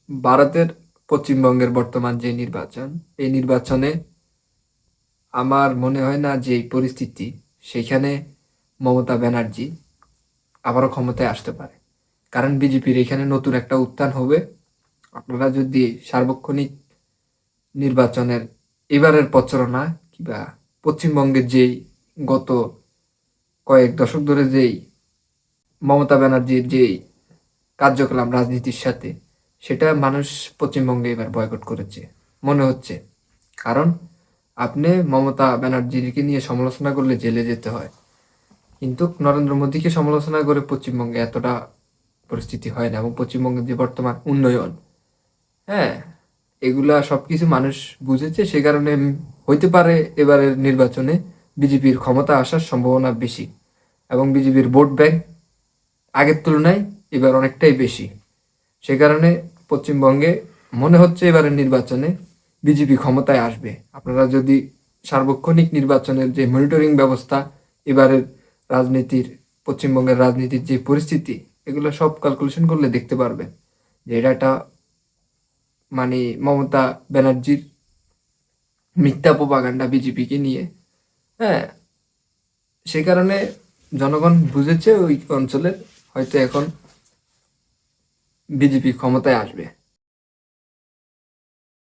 ভারতের পশ্চিমবঙ্গের বর্তমান যে নির্বাচন, এই নির্বাচনে আমার মনে হয় না যে এই পরিস্থিতি, সেখানে মমতা ব্যানার্জি আবারও ক্ষমতায় আসতে পারে। কারণ বিজেপির এখানে নতুন একটা উত্থান হবে। আপনারা যদি সার্বক্ষণিক নির্বাচনের এবারের প্রচারণা কিংবা পশ্চিমবঙ্গের যেই গত কয়েক দশক ধরে যেই মমতা ব্যানার্জির যেই কার্যকলাপ রাজনীতির সাথে, সেটা মানুষ পশ্চিমবঙ্গে এবার বয়কট করেছে মনে হচ্ছে। কারণ আপনি মমতা ব্যানার্জিকে নিয়ে সমালোচনা করলে জেলে যেতে হয়, কিন্তু নরেন্দ্র মোদীকে সমালোচনা করে পশ্চিমবঙ্গে এতটা পরিস্থিতি হয় না। এবং পশ্চিমবঙ্গের যে বর্তমান উন্নয়ন, হ্যাঁ, এগুলা সব কিছু মানুষ বুঝেছে। সে কারণে হইতে পারে এবারের নির্বাচনে বিজেপির ক্ষমতা আসার সম্ভাবনা বেশি। এবং বিজেপির ভোট ব্যাংক আগের তুলনায় এবার অনেকটাই বেশি। সে কারণে পশ্চিমবঙ্গে মনে হচ্ছে এবারের নির্বাচনে বিজেপি ক্ষমতায় আসবে। আপনারা যদি সার্বক্ষণিক নির্বাচনের যে মনিটরিং ব্যবস্থা, এবারের রাজনীতির, পশ্চিমবঙ্গের রাজনীতির যে পরিস্থিতি, এগুলো সব ক্যালকুলেশন করলে দেখতে পারবেন যে এটা একটা মানে মমতা ব্যানার্জির মিথ্যা প্রপাগান্ডা বিজেপিকে নিয়ে। হ্যাঁ, সে কারণে জনগণ বুঝেছে ওই অঞ্চলের হয়তো এখন বিজেপি ক্ষমতায় আসবে।